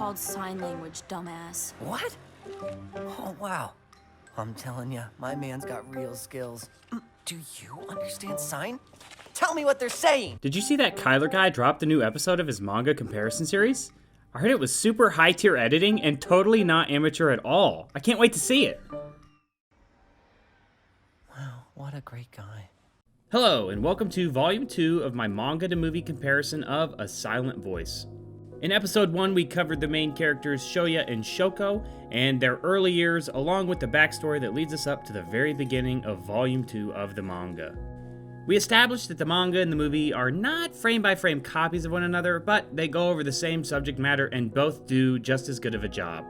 called sign language, dumbass. What? Oh, wow. I'm telling ya, my man's got real skills. Do you understand sign? Tell me what they're saying! Did you see that Kyler guy dropped a new episode of his manga comparison series? I heard it was super high-tier editing and totally not amateur at all. I can't wait to see it. Wow, what a great guy. Hello, and welcome to Volume 2 of my manga to movie comparison of A Silent Voice. In episode 1, we covered the main characters Shoya and Shoko, and their early years, along with the backstory that leads us up to the very beginning of Volume 2 of the manga. We established that the manga and the movie are not frame-by-frame copies of one another, but they go over the same subject matter and both do just as good of a job.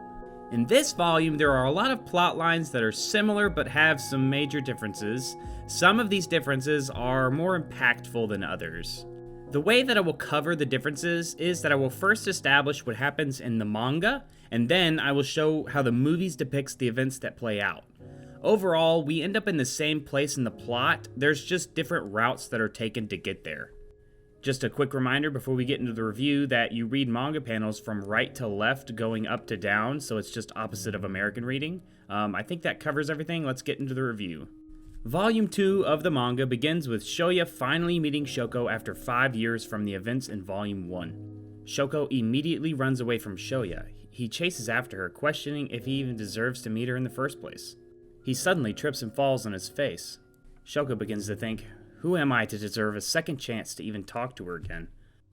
In this volume, there are a lot of plot lines that are similar but have some major differences. Some of these differences are more impactful than others. The way that I will cover the differences is that I will first establish what happens in the manga, and then I will show how the movies depicts the events that play out. Overall, we end up in the same place in the plot, there's just different routes that are taken to get there. Just a quick reminder before we get into the review that you read manga panels from right to left going up to down, so it's just opposite of American reading. I think that covers everything. Let's get into the review. Volume 2 of the manga begins with Shoya finally meeting Shoko after 5 years from the events in Volume 1. Shoko immediately runs away from Shoya. He chases after her, questioning if he even deserves to meet her in the first place. He suddenly trips and falls on his face. Shoko begins to think, who am I to deserve a second chance to even talk to her again?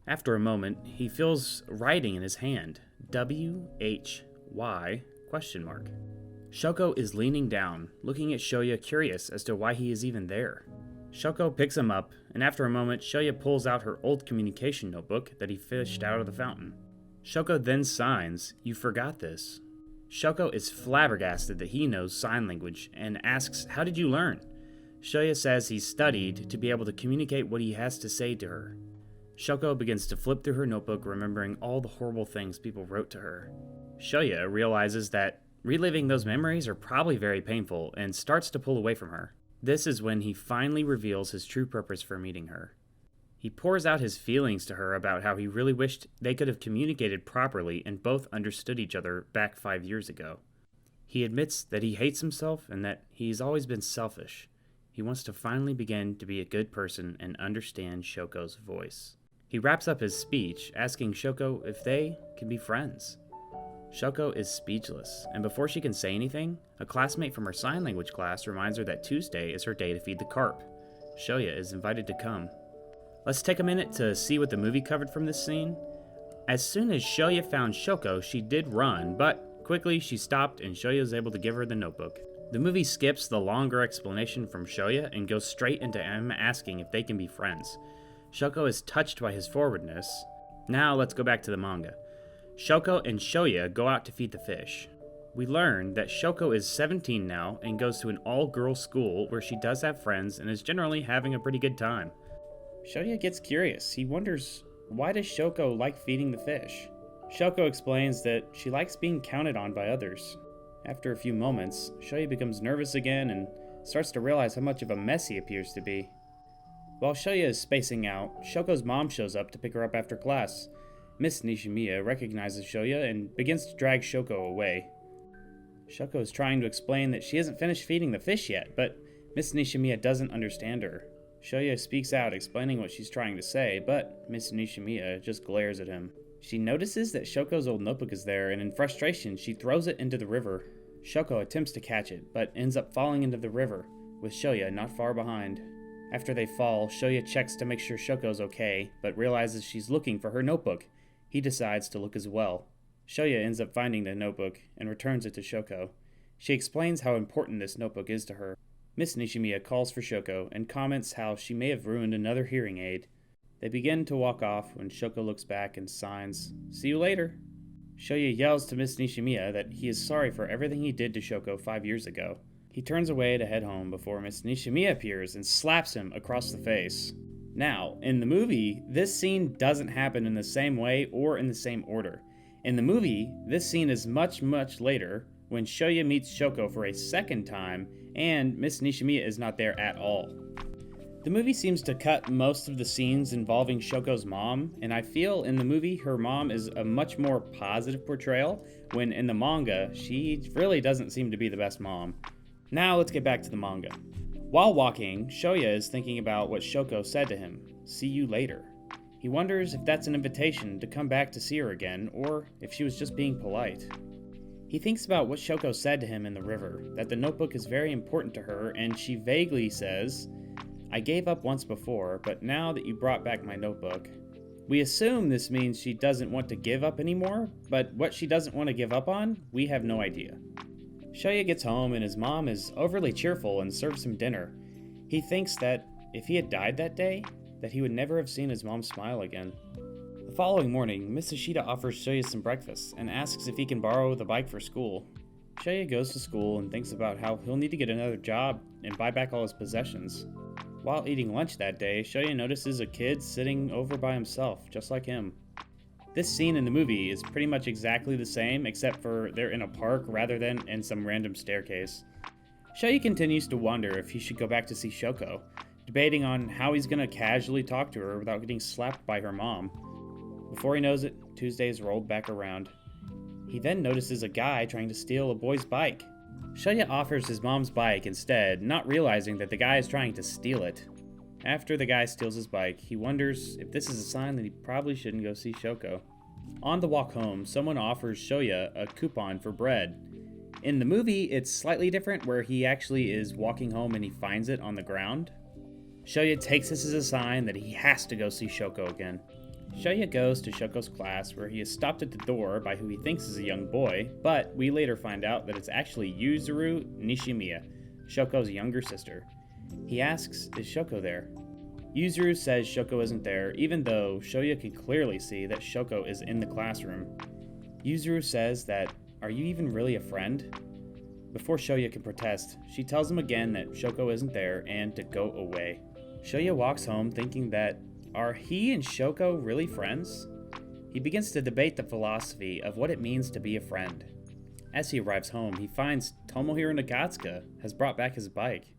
After a moment, he feels writing in his hand. W-H-Y ? Shoko is leaning down, looking at Shoya, curious as to why he is even there. Shoko picks him up, and after a moment, Shoya pulls out her old communication notebook that he fished out of the fountain. Shoko then signs, "You forgot this." Shoko is flabbergasted that he knows sign language, and asks, "How did you learn?" Shoya says he studied to be able to communicate what he has to say to her. Shoko begins to flip through her notebook, remembering all the horrible things people wrote to her. Shoya realizes that reliving those memories are probably very painful, and starts to pull away from her. This is when he finally reveals his true purpose for meeting her. He pours out his feelings to her about how he really wished they could have communicated properly and both understood each other back 5 years ago. He admits that he hates himself and that he's always been selfish. He wants to finally begin to be a good person and understand Shoko's voice. He wraps up his speech, asking Shoko if they can be friends. Shoko is speechless, and before she can say anything, a classmate from her sign language class reminds her that Tuesday is her day to feed the carp. Shoya is invited to come. Let's take a minute to see what the movie covered from this scene. As soon as Shoya found Shoko, she did run, but quickly she stopped and Shoya was able to give her the notebook. The movie skips the longer explanation from Shoya and goes straight into him asking if they can be friends. Shoko is touched by his forwardness. Now let's go back to the manga. Shoko and Shoya go out to feed the fish. We learn that Shoko is 17 now and goes to an all-girls school where she does have friends and is generally having a pretty good time. Shoya gets curious. He wonders, why does Shoko like feeding the fish? Shoko explains that she likes being counted on by others. After a few moments, Shoya becomes nervous again and starts to realize how much of a mess he appears to be. While Shoya is spacing out, Shoko's mom shows up to pick her up after class. Miss Nishimiya recognizes Shoya and begins to drag Shoko away. Shoko is trying to explain that she hasn't finished feeding the fish yet, but Miss Nishimiya doesn't understand her. Shoya speaks out explaining what she's trying to say, but Miss Nishimiya just glares at him. She notices that Shoko's old notebook is there, and in frustration, she throws it into the river. Shoko attempts to catch it, but ends up falling into the river, with Shoya not far behind. After they fall, Shoya checks to make sure Shoko's okay, but realizes she's looking for her notebook. He decides to look as well. Shoya ends up finding the notebook and returns it to Shoko. She explains how important this notebook is to her. Miss Nishimiya calls for Shoko and comments how she may have ruined another hearing aid. They begin to walk off when Shoko looks back and signs, "See you later." Shoya yells to Miss Nishimiya that he is sorry for everything he did to Shoko 5 years ago. He turns away to head home before Miss Nishimiya appears and slaps him across the face. Now, in the movie, this scene doesn't happen in the same way or in the same order. In the movie, this scene is much later, when Shoya meets Shoko for a second time, and Miss Nishimiya is not there at all. The movie seems to cut most of the scenes involving Shoko's mom, and I feel in the movie her mom is a much more positive portrayal, when in the manga, she really doesn't seem to be the best mom. Now let's get back to the manga. While walking, Shoya is thinking about what Shoko said to him, "See you later." He wonders if that's an invitation to come back to see her again, or if she was just being polite. He thinks about what Shoko said to him in the river, that the notebook is very important to her, and she vaguely says, "I gave up once before, but now that you brought back my notebook." We assume this means she doesn't want to give up anymore, but what she doesn't want to give up on, we have no idea. Shoya gets home and his mom is overly cheerful and serves him dinner. He thinks that if he had died that day, that he would never have seen his mom smile again. The following morning, Miss Ishida offers Shoya some breakfast and asks if he can borrow the bike for school. Shoya goes to school and thinks about how he'll need to get another job and buy back all his possessions. While eating lunch that day, Shoya notices a kid sitting over by himself, just like him. This scene in the movie is pretty much exactly the same, except for they're in a park rather than in some random staircase. Shoya continues to wonder if he should go back to see Shoko, debating on how he's gonna casually talk to her without getting slapped by her mom. Before he knows it, Tuesday's rolled back around. He then notices a guy trying to steal a boy's bike. Shoya offers his mom's bike instead, not realizing that the guy is trying to steal it. After the guy steals his bike, he wonders if this is a sign that he probably shouldn't go see Shoko. On the walk home, someone offers Shoya a coupon for bread. In the movie, it's slightly different, where he actually is walking home and he finds it on the ground. Shoya takes this as a sign that he has to go see Shoko again. Shoya goes to Shoko's class, where he is stopped at the door by who he thinks is a young boy, but we later find out that it's actually Yuzuru Nishimiya, Shoko's younger sister. He asks, "Is Shoko there?" Yuzuru says Shoko isn't there, even though Shoya can clearly see that Shoko is in the classroom. Yuzuru says that, "Are you even really a friend?" Before Shoya can protest, she tells him again that Shoko isn't there and to go away. Shoya walks home thinking that, are he and Shoko really friends? He begins to debate the philosophy of what it means to be a friend. As he arrives home, he finds Tomohiro Nagatsuka has brought back his bike.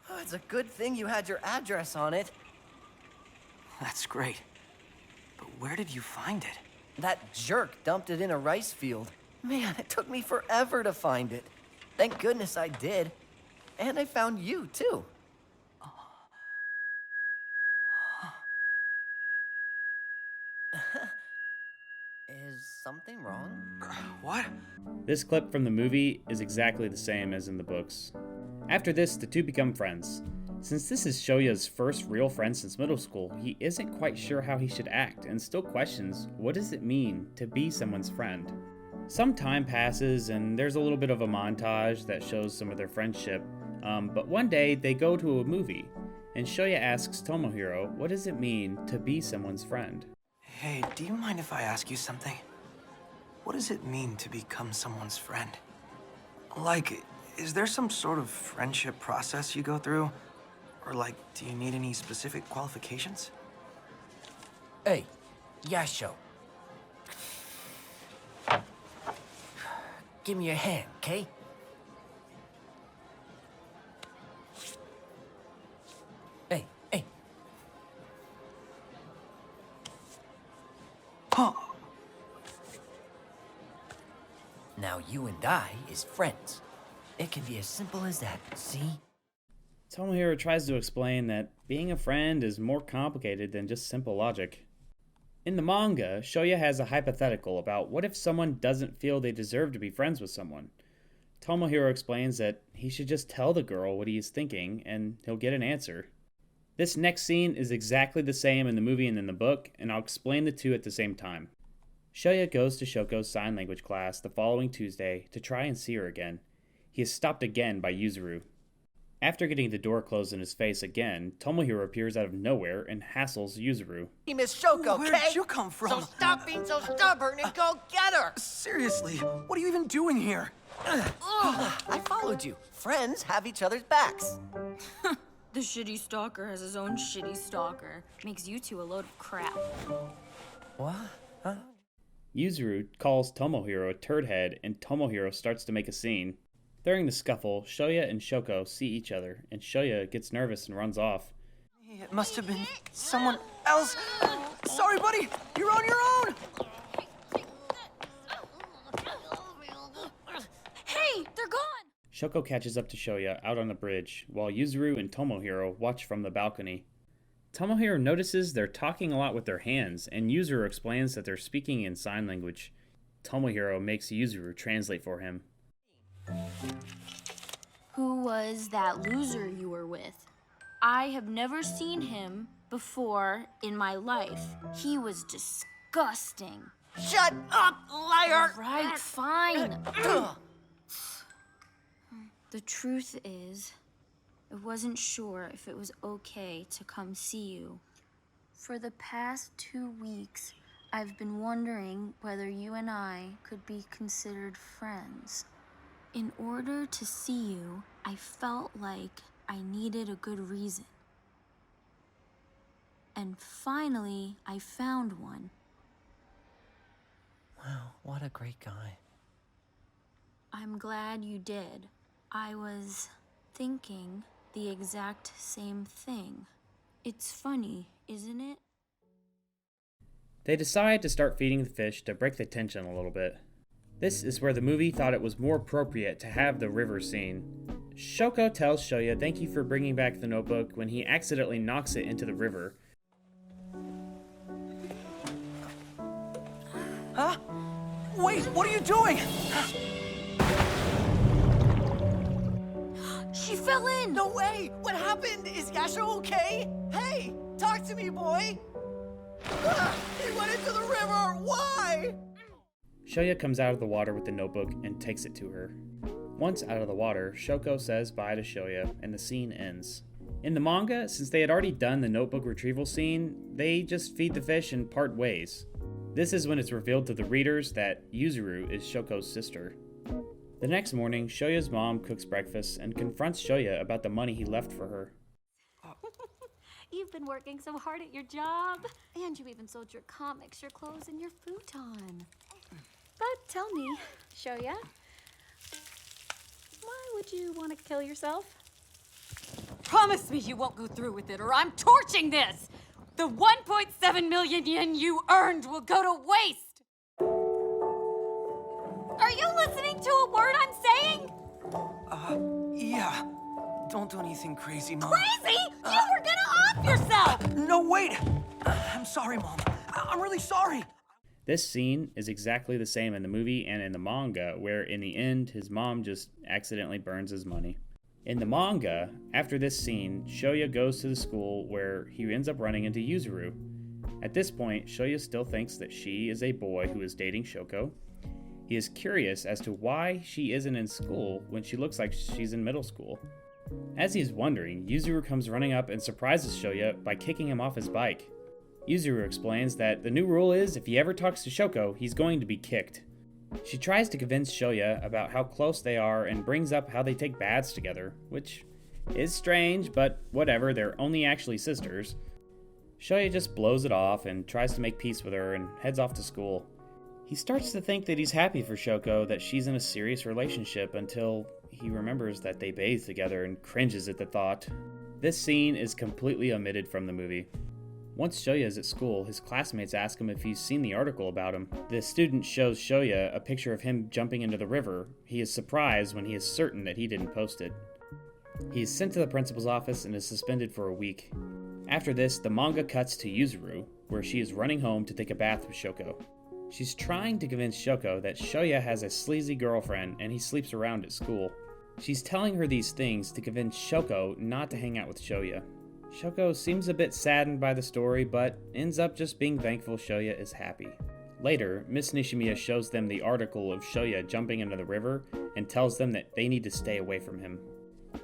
Oh, it's a good thing you had your address on it. That's great. But where did you find it? That jerk dumped it in a rice field. Man, it took me forever to find it. Thank goodness I did. And I found you, too. Is something wrong? What? This clip from the movie is exactly the same as in the books. After this, the two become friends. Since this is Shoya's first real friend since middle school, he isn't quite sure how he should act and still questions, what does it mean to be someone's friend? Some time passes and there's a little bit of a montage that shows some of their friendship, but one day they go to a movie, and Shoya asks Tomohiro, what does it mean to be someone's friend? Hey, do you mind if I ask you something? What does it mean to become someone's friend? Like, is there some sort of friendship process you go through? Or like, do you need any specific qualifications? Hey, Yasho. Give me your hand, okay? Hey. Huh. Now you and I is friends. It can be as simple as that, see? Tomohiro tries to explain that being a friend is more complicated than just simple logic. In the manga, Shoya has a hypothetical about what if someone doesn't feel they deserve to be friends with someone. Tomohiro explains that he should just tell the girl what he is thinking and he'll get an answer. This next scene is exactly the same in the movie and in the book, and I'll explain the two at the same time. Shoya goes to Shoko's sign language class the following Tuesday to try and see her again. He is stopped again by Yuzuru. After getting the door closed in his face again, Tomohiro appears out of nowhere and hassles Yuzuru. Hey, Miss Shoko, Where did you come from? So stop being so stubborn and go get her! Seriously, what are you even doing here? I followed you. Friends have each other's backs. The shitty stalker has his own shitty stalker. Makes you two a load of crap. What? Huh? Yuzuru calls Tomohiro a turd head, and Tomohiro starts to make a scene. During the scuffle, Shoya and Shoko see each other, and Shoya gets nervous and runs off. It must have been someone else. Sorry, buddy. You're on your own. Hey, they're gone! Shoko catches up to Shoya out on the bridge, while Yuzuru and Tomohiro watch from the balcony. Tomohiro notices they're talking a lot with their hands, and Yuzuru explains that they're speaking in sign language. Tomohiro makes Yuzuru translate for him. Who was that loser you were with? I have never seen him before in my life. He was disgusting. Shut up, liar! Right, fine. The truth is, I wasn't sure if it was okay to come see you. For the past 2 weeks, I've been wondering whether you and I could be considered friends. In order to see you, I felt like I needed a good reason. And finally, I found one. Wow, what a great guy. I'm glad you did. I was thinking the exact same thing. It's funny, isn't it? They decide to start feeding the fish to break the tension a little bit. This is where the movie thought it was more appropriate to have the river scene. Shoko tells Shoya thank you for bringing back the notebook when he accidentally knocks it into the river. Huh? Wait, what are you doing? She fell in! No way! What happened? Is Yasha okay? Hey, talk to me, boy! Ah, he went into the river! Why? Shoya comes out of the water with the notebook and takes it to her. Once out of the water, Shoko says bye to Shoya and the scene ends. In the manga, since they had already done the notebook retrieval scene, they just feed the fish and part ways. This is when it's revealed to the readers that Yuzuru is Shoko's sister. The next morning, Shoya's mom cooks breakfast and confronts Shoya about the money he left for her. You've been working so hard at your job, and you even sold your comics, your clothes, and your futon. But tell me, Shoya, why would you want to kill yourself? Promise me you won't go through with it, or I'm torching this! The 1.7 million yen you earned will go to waste! Are you listening to a word I'm saying? Yeah. Don't do anything crazy, Mom. Crazy? You were gonna off yourself! No, wait! I'm sorry, Mom. I'm really sorry. This scene is exactly the same in the movie and in the manga, where in the end, his mom just accidentally burns his money. In the manga, after this scene, Shoya goes to the school where he ends up running into Yuzuru. At this point, Shoya still thinks that she is a boy who is dating Shoko. He is curious as to why she isn't in school when she looks like she's in middle school. As he's wondering, Yuzuru comes running up and surprises Shoya by kicking him off his bike. Yuzuru explains that the new rule is if he ever talks to Shoko, he's going to be kicked. She tries to convince Shoya about how close they are and brings up how they take baths together, which is strange, but whatever, they're only actually sisters. Shoya just blows it off and tries to make peace with her and heads off to school. He starts to think that he's happy for Shoko that she's in a serious relationship until he remembers that they bathe together and cringes at the thought. This scene is completely omitted from the movie. Once Shoya is at school, his classmates ask him if he's seen the article about him. The student shows Shoya a picture of him jumping into the river. He is surprised when he is certain that he didn't post it. He is sent to the principal's office and is suspended for a week. After this, the manga cuts to Yuzuru, where she is running home to take a bath with Shoko. She's trying to convince Shoko that Shoya has a sleazy girlfriend and he sleeps around at school. She's telling her these things to convince Shoko not to hang out with Shoya. Shoko seems a bit saddened by the story, but ends up just being thankful Shoya is happy. Later, Miss Nishimiya shows them the article of Shoya jumping into the river and tells them that they need to stay away from him.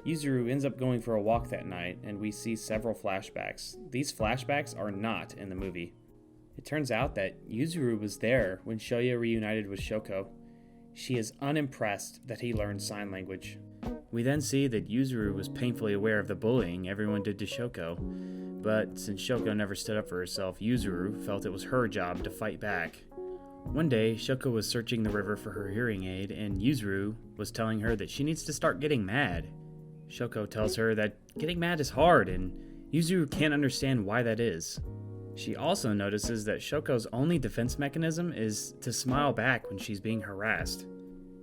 Yuzuru ends up going for a walk that night, and we see several flashbacks. These flashbacks are not in the movie. It turns out that Yuzuru was there when Shoya reunited with Shoko. She is unimpressed that he learned sign language. We then see that Yuzuru was painfully aware of the bullying everyone did to Shoko, but since Shoko never stood up for herself, Yuzuru felt it was her job to fight back. One day, Shoko was searching the river for her hearing aid, and Yuzuru was telling her that she needs to start getting mad. Shoko tells her that getting mad is hard, and Yuzuru can't understand why that is. She also notices that Shoko's only defense mechanism is to smile back when she's being harassed.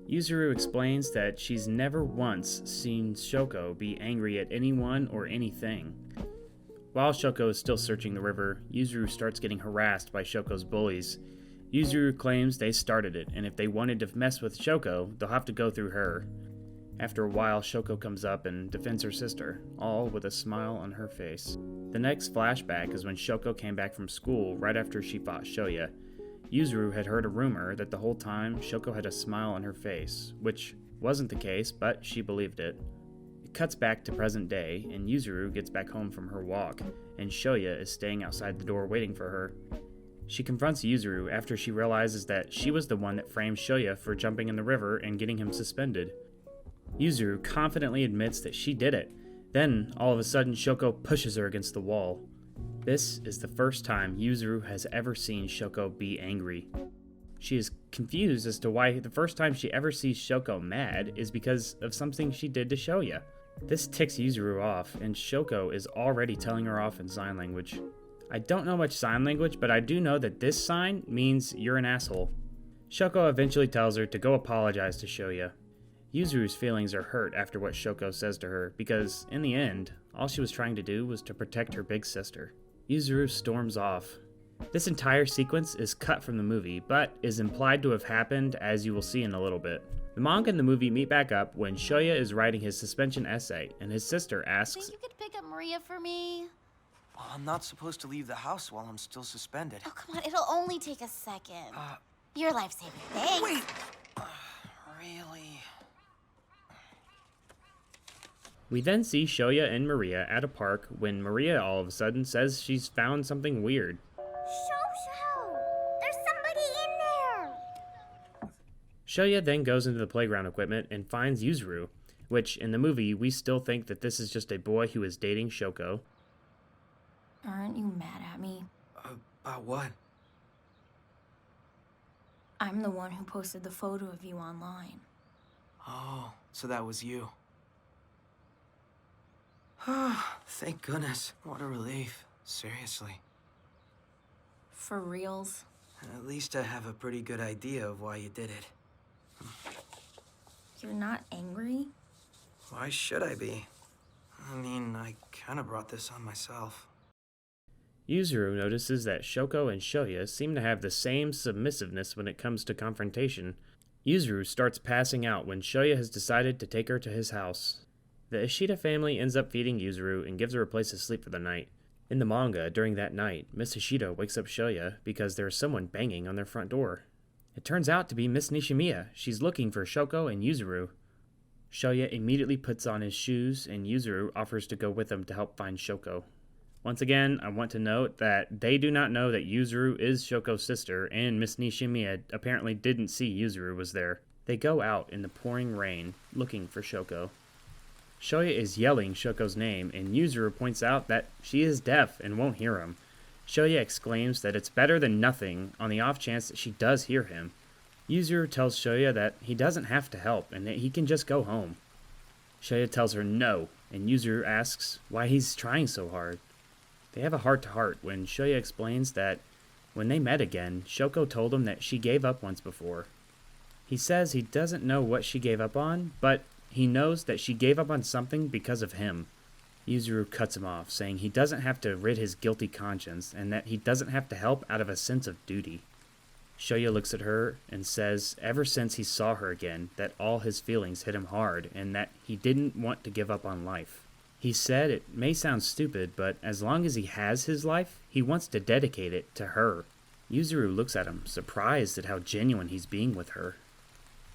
Yuzuru explains that she's never once seen Shoko be angry at anyone or anything. While Shoko is still searching the river, Yuzuru starts getting harassed by Shoko's bullies. Yuzuru claims they started it, and if they wanted to mess with Shoko, they'll have to go through her. After a while, Shoko comes up and defends her sister, all with a smile on her face. The next flashback is when Shoko came back from school right after she fought Shoya. Yuzuru had heard a rumor that the whole time Shoko had a smile on her face, which wasn't the case, but she believed it. It cuts back to present day, and Yuzuru gets back home from her walk, and Shoya is staying outside the door waiting for her. She confronts Yuzuru after she realizes that she was the one that framed Shoya for jumping in the river and getting him suspended. Yuzuru confidently admits that she did it. Then, all of a sudden, Shoko pushes her against the wall. This is the first time Yuzuru has ever seen Shoko be angry. She is confused as to why the first time she ever sees Shoko mad is because of something she did to Shoya. This ticks Yuzuru off, and Shoko is already telling her off in sign language. I don't know much sign language, but I do know that this sign means you're an asshole. Shoko eventually tells her to go apologize to Shoya. Yuzuru's feelings are hurt after what Shoko says to her, because, in the end, all she was trying to do was to protect her big sister. Yuzuru storms off. This entire sequence is cut from the movie, but is implied to have happened, as you will see in a little bit. The manga and the movie meet back up when Shoya is writing his suspension essay, and his sister asks, Think you could pick up Maria for me? Well, I'm not supposed to leave the house while I'm still suspended. Oh, come on, it'll only take a second. Your life-saving. Thanks. Wait! Really? We then see Shoya and Maria at a park when Maria all of a sudden says she's found something weird. Shosho! There's somebody in there! Shoya then goes into the playground equipment and finds Yuzuru, which in the movie we still think that this is just a boy who is dating Shoko. Aren't you mad at me? About what? I'm the one who posted the photo of you online. Oh, so that was you. Thank goodness. What a relief. Seriously. For reals? At least I have a pretty good idea of why you did it. You're not angry? Why should I be? I mean, I kind of brought this on myself. Yuzuru notices that Shoko and Shoya seem to have the same submissiveness when it comes to confrontation. Yuzuru starts passing out when Shoya has decided to take her to his house. The Ishida family ends up feeding Yuzuru and gives her a place to sleep for the night. In the manga, during that night, Miss Ishida wakes up Shoya because there is someone banging on their front door. It turns out to be Miss Nishimiya. She's looking for Shoko and Yuzuru. Shoya immediately puts on his shoes and Yuzuru offers to go with him to help find Shoko. Once again, I want to note that they do not know that Yuzuru is Shoko's sister, and Miss Nishimiya apparently didn't see Yuzuru was there. They go out in the pouring rain, looking for Shoko. Shoya is yelling Shoko's name, and Yuzuru points out that she is deaf and won't hear him. Shoya exclaims that it's better than nothing on the off chance that she does hear him. Yuzuru tells Shoya that he doesn't have to help and that he can just go home. Shoya tells her no, and Yuzuru asks why he's trying so hard. They have a heart-to-heart when Shoya explains that when they met again, Shoko told him that she gave up once before. He says he doesn't know what she gave up on, but he knows that she gave up on something because of him. Yuzuru cuts him off, saying he doesn't have to rid his guilty conscience and that he doesn't have to help out of a sense of duty. Shoya looks at her and says ever since he saw her again that all his feelings hit him hard and that he didn't want to give up on life. He said it may sound stupid, but as long as he has his life, he wants to dedicate it to her. Yuzuru looks at him, surprised at how genuine he's being with her.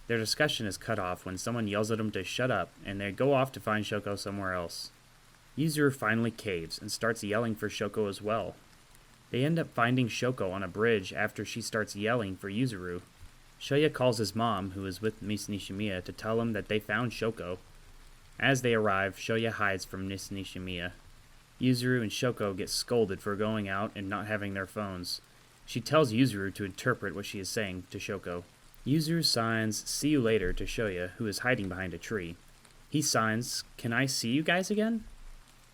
Their discussion is cut off when someone yells at him to shut up, and they go off to find Shoko somewhere else. Yuzuru finally caves and starts yelling for Shoko as well. They end up finding Shoko on a bridge after she starts yelling for Yuzuru. Shoya calls his mom, who is with Miss Nishimiya, to tell him that they found Shoko. As they arrive, Shoya hides from Miss Nishimiya. Yuzuru and Shoko get scolded for going out and not having their phones. She tells Yuzuru to interpret what she is saying to Shoko. Yuzuru signs, "See you later," to Shoya, who is hiding behind a tree. He signs, "Can I see you guys again?"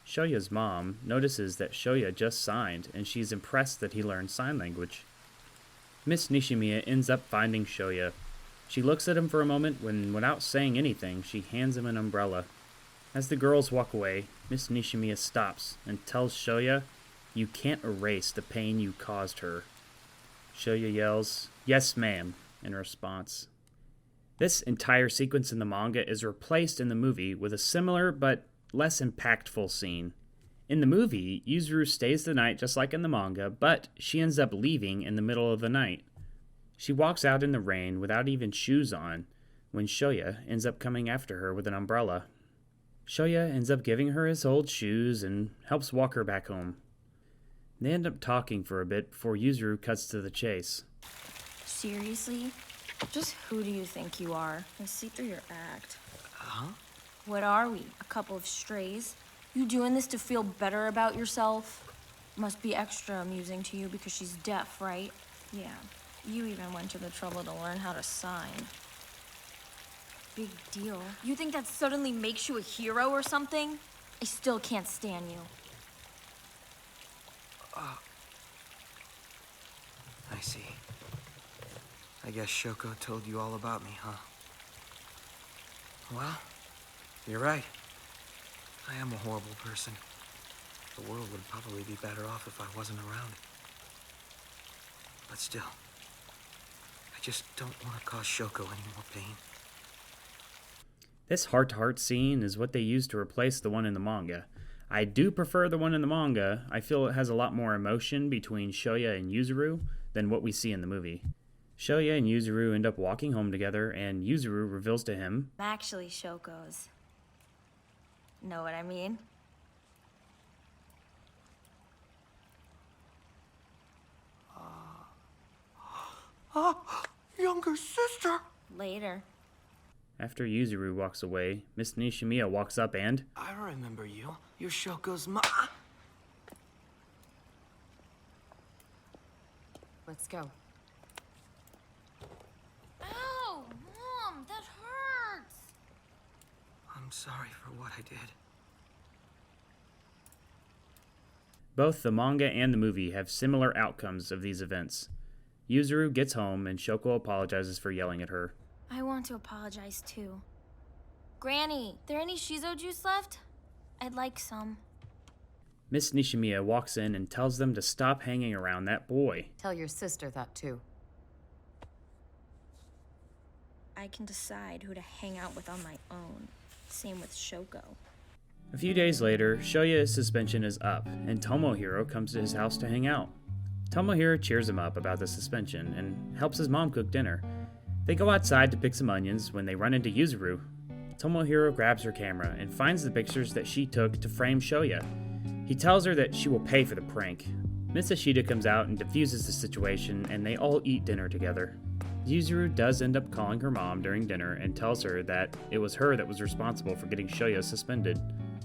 Shoya's mom notices that Shoya just signed, and she's impressed that he learned sign language. Miss Nishimiya ends up finding Shoya. She looks at him for a moment when, without saying anything, she hands him an umbrella. As the girls walk away, Miss Nishimiya stops and tells Shoya, "You can't erase the pain you caused her." Shoya yells, "Yes, ma'am," in response. This entire sequence in the manga is replaced in the movie with a similar but less impactful scene. In the movie, Yuzuru stays the night just like in the manga, but she ends up leaving in the middle of the night. She walks out in the rain without even shoes on, when Shoya ends up coming after her with an umbrella. Shoya ends up giving her his old shoes and helps walk her back home. They end up talking for a bit before Yuzuru cuts to the chase. Seriously? Just who do you think you are? I see through your act. Huh? What are we? A couple of strays? You doing this to feel better about yourself? Must be extra amusing to you because she's deaf, right? Yeah. You even went to the trouble to learn how to sign. Big deal. You think that suddenly makes you a hero or something? I still can't stand you. I see. I guess Shoko told you all about me, huh? Well, you're right. I am a horrible person. The world would probably be better off if I wasn't around. But still, I just don't want to cause Shoko any more pain. This heart-to-heart scene is what they used to replace the one in the manga. I do prefer the one in the manga. I feel it has a lot more emotion between Shoya and Yuzuru than what we see in the movie. Shoya and Yuzuru end up walking home together, and Yuzuru reveals to him, I'm actually Shoko's. Know what I mean? Younger sister! Later. after Yuzuru walks away, Miss Nishimiya walks up and... I remember you. You're Shoko's Let's go. Ow! Mom, that hurts! I'm sorry for what I did. Both the manga and the movie have similar outcomes of these events. Yuzuru gets home and Shoko apologizes for yelling at her. I want to apologize too. Granny, there any shiso juice left? I'd like some. Miss Nishimiya walks in and tells them to stop hanging around that boy. Tell your sister that too. I can decide who to hang out with on my own. Same with Shoko. A few days later, Shoya's suspension is up, and Tomohiro comes to his house to hang out. Tomohiro cheers him up about the suspension and helps his mom cook dinner. They go outside to pick some onions when they run into Yuzuru. Tomohiro grabs her camera and finds the pictures that she took to frame Shoya. He tells her that she will pay for the prank. Miss Ashita comes out and diffuses the situation, and they all eat dinner together. Yuzuru does end up calling her mom during dinner and tells her that it was her that was responsible for getting Shoya suspended.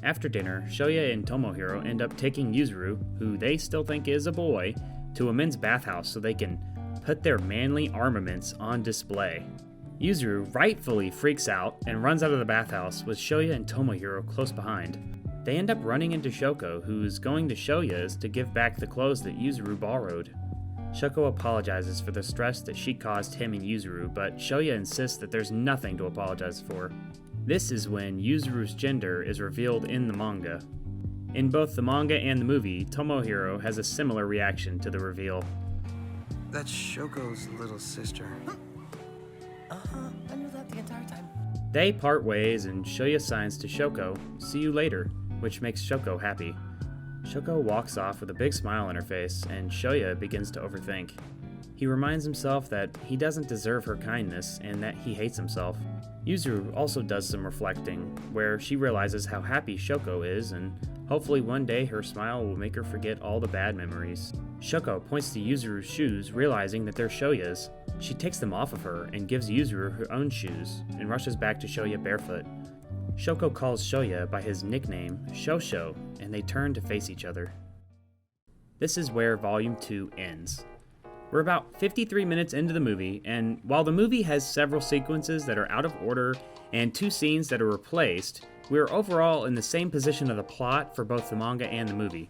After dinner, Shoya and Tomohiro end up taking Yuzuru, who they still think is a boy, to a men's bathhouse so they can put their manly armaments on display. Yuzuru rightfully freaks out and runs out of the bathhouse with Shoya and Tomohiro close behind. They end up running into Shoko, who's going to Shoya's to give back the clothes that Yuzuru borrowed. Shoko apologizes for the stress that she caused him and Yuzuru, but Shoya insists that there's nothing to apologize for. This is when Yuzuru's gender is revealed in the manga. In both the manga and the movie, Tomohiro has a similar reaction to the reveal. That's Shoko's little sister. I knew that the entire time. They part ways and Shoya signs to Shoko, "See you later," which makes Shoko happy. Shoko walks off with a big smile on her face, and Shoya begins to overthink. He reminds himself that he doesn't deserve her kindness and that he hates himself. Yuzuru also does some reflecting, where she realizes how happy Shoko is, and hopefully one day her smile will make her forget all the bad memories. Shoko points to Yuzuru's shoes, realizing that they're Shoya's. She takes them off of her and gives Yuzuru her own shoes, and rushes back to Shoya barefoot. Shoko calls Shoya by his nickname, Shosho, and they turn to face each other. This is where Volume 2 ends. We're about 53 minutes into the movie, and while the movie has several sequences that are out of order and 2 scenes that are replaced, We are overall in the same position of the plot for both the manga and the movie.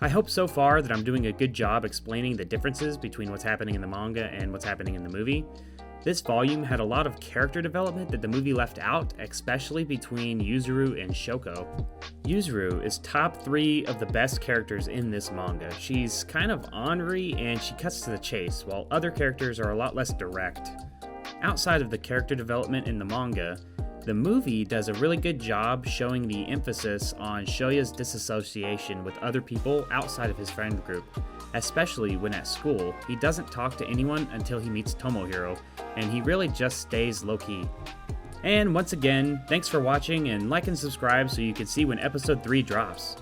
I hope so far that I'm doing a good job explaining the differences between what's happening in the manga and what's happening in the movie. This volume had a lot of character development that the movie left out, especially between Yuzuru and Shoko. Yuzuru is top 3 of the best characters in this manga. She's kind of ornery and she cuts to the chase, while other characters are a lot less direct. Outside of the character development in the manga, the movie does a really good job showing the emphasis on Shoya's disassociation with other people outside of his friend group, especially when at school, he doesn't talk to anyone until he meets Tomohiro, and he really just stays low-key. And once again, thanks for watching, and like and subscribe so you can see when episode 3 drops.